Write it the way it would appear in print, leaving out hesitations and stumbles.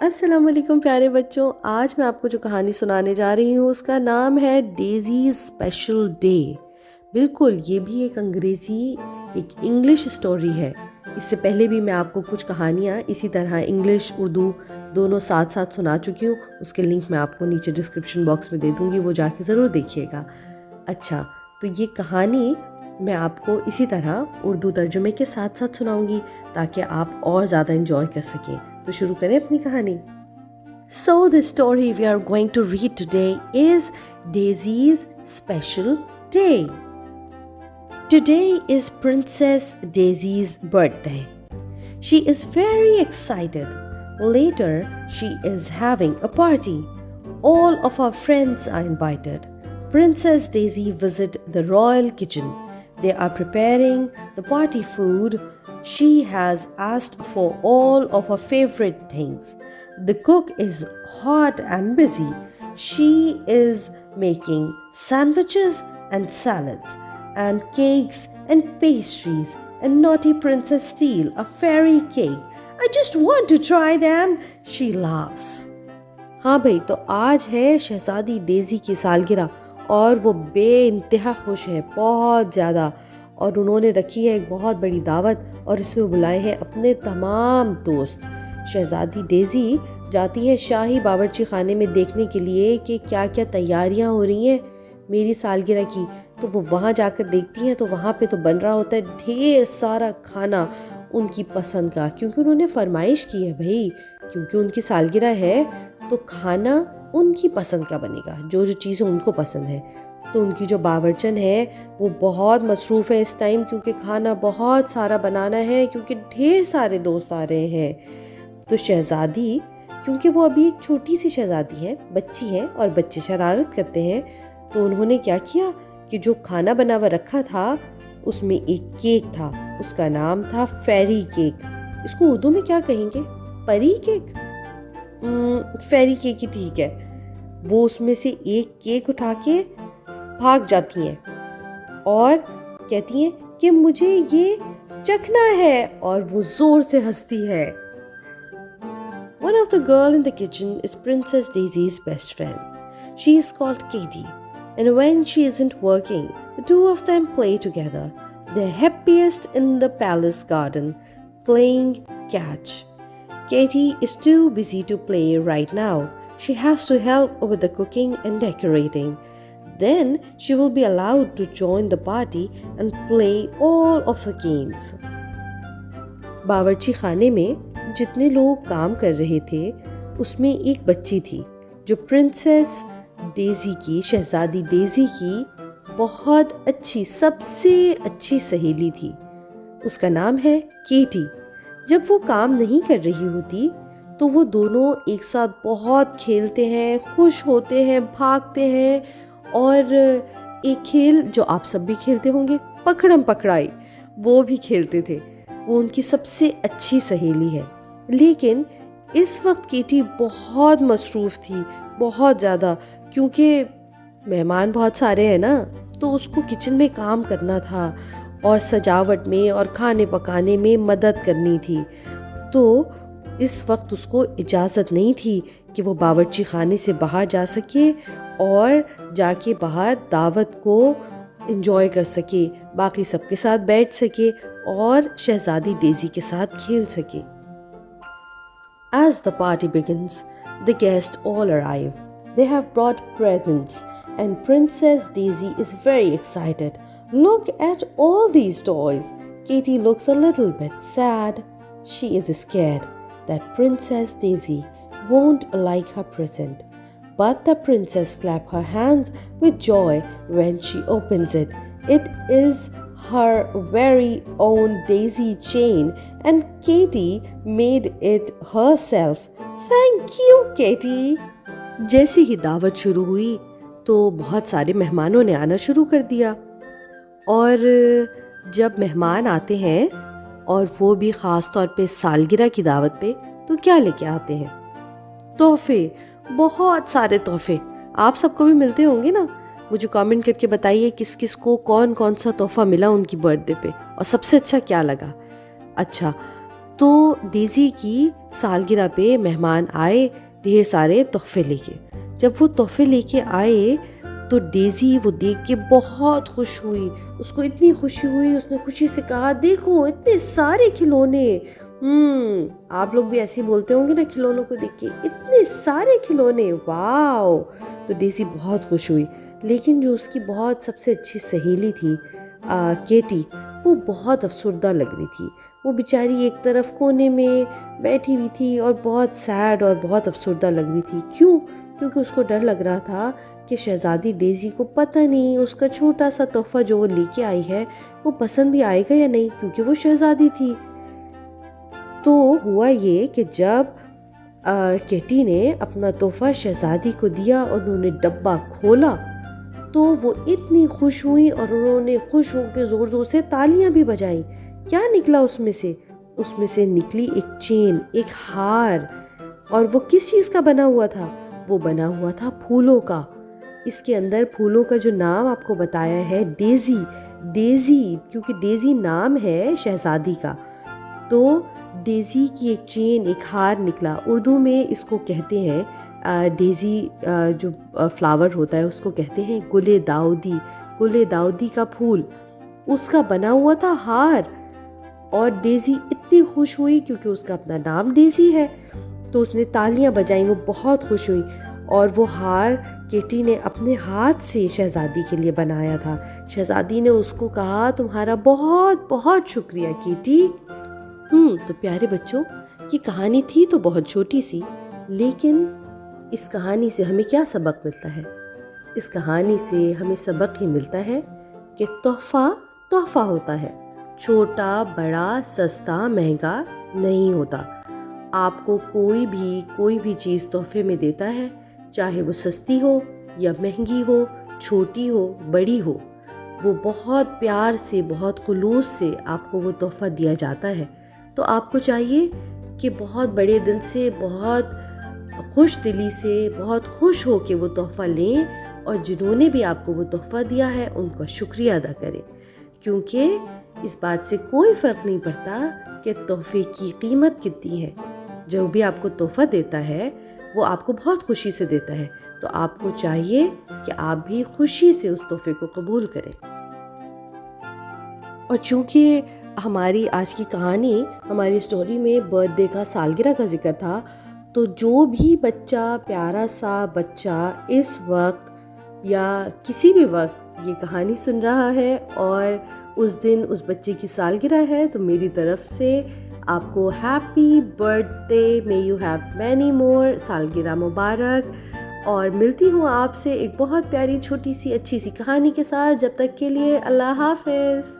السلام علیکم پیارے بچوں، آج میں آپ کو جو کہانی سنانے جا رہی ہوں اس کا نام ہے ڈیزیز اسپیشل ڈے۔ بالکل، یہ بھی ایک انگلش سٹوری ہے۔ اس سے پہلے بھی میں آپ کو کچھ کہانیاں اسی طرح انگلش اردو دونوں ساتھ ساتھ سنا چکی ہوں۔ اس کے لنک میں آپ کو نیچے ڈسکرپشن باکس میں دے دوں گی، وہ جا کے ضرور دیکھیے گا۔ اچھا، تو یہ کہانی میں آپ کو اسی طرح اردو ترجمے کے ساتھ ساتھ سناؤں گی تاکہ آپ اور زیادہ انجوائے کر سکیں۔ تو شروع کریں اپنی کہانی۔ So the story we are going to read today is Daisy's Special Day. Today is Princess Daisy's birthday. She is very excited. Later, she is having a party. All of our friends are invited. Princess Daisy visits the royal kitchen. They are preparing the party food. She has asked for all of her favorite things. The cook is hot and busy. She is making sandwiches and salads and cakes and pastries. And naughty Princess steals a fairy cake. I just want to try them. She laughs. ہاں بھائی، تو آج ہے شہزادی dizzy کی سالگرہ اور وہ بے انتہا خوش ہے، بہت زیادہ۔ اور انہوں نے رکھی ہے ایک بہت بڑی دعوت اور اس میں بلائے ہیں اپنے تمام دوست۔ شہزادی ڈیزی جاتی ہے شاہی باورچی خانے میں دیکھنے کے لیے کہ کیا کیا تیاریاں ہو رہی ہیں میری سالگرہ کی۔ تو وہ وہاں جا کر دیکھتی ہیں تو وہاں پہ تو بن رہا ہوتا ہے ڈھیر سارا کھانا ان کی پسند کا، کیونکہ انہوں نے فرمائش کی ہے بھائی، کیونکہ ان کی سالگرہ ہے تو کھانا ان کی پسند کا بنے گا، جو جو چیزیں ان کو پسند ہے۔ تو ان کی جو باورچن ہے وہ بہت مصروف ہے اس ٹائم، کیونکہ کھانا بہت سارا بنانا ہے، کیونکہ ڈھیر سارے دوست آ رہے ہیں۔ تو شہزادی، کیونکہ وہ ابھی ایک چھوٹی سی شہزادی ہے، بچی ہے اور بچے شرارت کرتے ہیں، تو انہوں نے کیا کیا کہ جو کھانا بنا ہوا رکھا تھا اس میں ایک کیک تھا، اس کا نام تھا فیری کیک۔ اس کو اردو میں کیا کہیں گے؟ پری کیک؟ فیری کیک ہی ٹھیک ہے۔ وہ اس میں سے ایک کیک اٹھا کے بھاگ جاتی ہیں اور کہتی ہیں کہ مجھے یہ چکھنا ہے، اور وہ زور سے ہنستی ہے۔ One of the girls in the kitchen is Princess Daisy's best friend. She is called Katie, and when she isn't working, the two of them play together. They're happiest in the palace garden, playing catch. Katie is too busy to play right now. She has to help with the cooking and decorating. Then she will be allowed to join the party and play all of the games. باورچی خانے میں جتنے لوگ کام کر رہے تھے اس میں ایک بچی تھی جو پرنسس ڈیزی کی، شہزادی ڈیزی کی بہت اچھی، سب سے اچھی سہیلی تھی۔ اس کا نام ہے کیٹی۔ جب وہ کام نہیں کر رہی ہوتی تو وہ دونوں ایک ساتھ بہت کھیلتے ہیں، خوش ہوتے ہیں، بھاگتے ہیں، اور ایک کھیل جو آپ سب بھی کھیلتے ہوں گے، پکڑم پکڑائی، وہ بھی کھیلتے تھے۔ وہ ان کی سب سے اچھی سہیلی ہے۔ لیکن اس وقت کیٹی بہت مصروف تھی، بہت زیادہ، کیونکہ مہمان بہت سارے ہیں نا، تو اس کو کچن میں کام کرنا تھا اور سجاوٹ میں اور کھانے پکانے میں مدد کرنی تھی۔ تو اس وقت اس کو اجازت نہیں تھی کہ وہ باورچی خانے سے باہر جا سکے اور جا کے باہر دعوت کو انجوائے کر سکے، باقی سب کے ساتھ بیٹھ سکے اور شہزادی ڈیزی کے ساتھ کھیل سکے۔ As the party begins, the guests all arrive. They have brought presents and Princess Daisy is very excited. Look at all these toys. Katie looks a little bit sad. She is scared that Princess Daisy won't like her present. But the princess claps her hands with joy when she opens it. It is her very own daisy chain and Katie made it herself. Thank you, Katie. جیسے ہی دعوت شروع ہوئی تو بہت سارے مہمانوں نے آنا شروع کر دیا، اور جب مہمان آتے ہیں اور وہ بھی خاص طور پہ سالگرہ کی دعوت پہ، تو کیا لے کے آتے ہیں؟ تحفے، بہت سارے تحفے۔ آپ سب کو بھی ملتے ہوں گے نا؟ مجھے کامنٹ کر کے بتائیے کس کس کو کون کون سا تحفہ ملا ان کی برتھ ڈے پہ، اور سب سے اچھا کیا لگا۔ اچھا، تو ڈیزی کی سالگرہ پہ مہمان آئے ڈھیر سارے تحفے لے کے. جب وہ تحفے لے کے آئے تو ڈیزی وہ دیکھ کے بہت خوش ہوئی. اس کو اتنی خوشی ہوئی, اس نے خوشی سے کہا دیکھو اتنے سارے کھلونے. آپ لوگ بھی ایسے ہی بولتے ہوں گے نا کھلونوں کو دیکھ کے, اتنے سارے کھلونے, واو. تو ڈیزی بہت خوش ہوئی. لیکن جو اس کی بہت سب سے اچھی سہیلی تھی کیٹی, وہ بہت افسردہ لگ رہی تھی. وہ بیچاری ایک طرف کونے میں بیٹھی ہوئی تھی اور بہت سیڈ اور بہت افسردہ لگ رہی تھی. کیوں؟ کیونکہ اس کو ڈر لگ رہا تھا کہ شہزادی ڈیزی کو پتہ نہیں اس کا چھوٹا سا تحفہ جو وہ لے کے آئی ہے وہ پسند بھی آئے گا یا نہیں, کیونکہ وہ شہزادی تھی. تو ہوا یہ کہ جب کیٹی نے اپنا تحفہ شہزادی کو دیا اور انہوں نے ڈبہ کھولا تو وہ اتنی خوش ہوئی اور انہوں نے خوش ہو کے زور زور سے تالیاں بھی بجائیں. کیا نکلا اس میں سے؟ اس میں سے نکلی ایک چین, ایک ہار. اور وہ کس چیز کا بنا ہوا تھا؟ وہ بنا ہوا تھا پھولوں کا. اس کے اندر پھولوں کا جو نام آپ کو بتایا ہے ڈیزی, ڈیزی کیونکہ ڈیزی نام ہے شہزادی کا. تو ڈیزی کی ایک چین, ایک ہار نکلا. اردو میں اس کو کہتے ہیں ڈیزی جو فلاور ہوتا ہے اس کو کہتے ہیں گل داؤدی. گل داؤدی کا پھول, اس کا بنا ہوا تھا ہار. اور ڈیزی اتنی خوش ہوئی کیونکہ اس کا اپنا نام ڈیزی ہے, تو اس نے تالیاں بجائیں, وہ بہت خوش ہوئی. اور وہ ہار کیٹی نے اپنے ہاتھ سے شہزادی کے لیے بنایا تھا. شہزادی نے اس کو کہا تمہارا بہت بہت شکریہ کیٹی. تو پیارے بچوں, یہ کہانی تھی تو بہت چھوٹی سی, لیکن اس کہانی سے ہمیں کیا سبق ملتا ہے؟ اس کہانی سے ہمیں سبق یہ ملتا ہے کہ تحفہ تحفہ ہوتا ہے, چھوٹا بڑا سستا مہنگا نہیں ہوتا. آپ کو کوئی بھی چیز تحفے میں دیتا ہے, چاہے وہ سستی ہو یا مہنگی ہو, چھوٹی ہو بڑی ہو, وہ بہت پیار سے بہت خلوص سے آپ کو وہ تحفہ دیا جاتا ہے. تو آپ کو چاہیے کہ بہت بڑے دل سے, بہت خوش دلی سے, بہت خوش ہو کے وہ تحفہ لیں, اور جنہوں نے بھی آپ کو وہ تحفہ دیا ہے ان کا شکریہ ادا کریں. کیونکہ اس بات سے کوئی فرق نہیں پڑتا کہ تحفے کی قیمت کتنی ہے. جو بھی آپ کو تحفہ دیتا ہے وہ آپ کو بہت خوشی سے دیتا ہے, تو آپ کو چاہیے کہ آپ بھی خوشی سے اس تحفے کو قبول کریں. اور چونکہ ہماری آج کی کہانی, ہماری اسٹوری میں برتھ ڈے کا, سالگرہ کا ذکر تھا, تو جو بھی بچہ, پیارا سا بچہ اس وقت یا کسی بھی وقت یہ کہانی سن رہا ہے اور اس دن اس بچے کی سالگرہ ہے, تو میری طرف سے آپ کو happy birth day, may you have many more, سالگرہ مبارک. اور ملتی ہوں آپ سے ایک بہت پیاری چھوٹی سی اچھی سی کہانی کے ساتھ. جب تک کے لیے اللہ حافظ.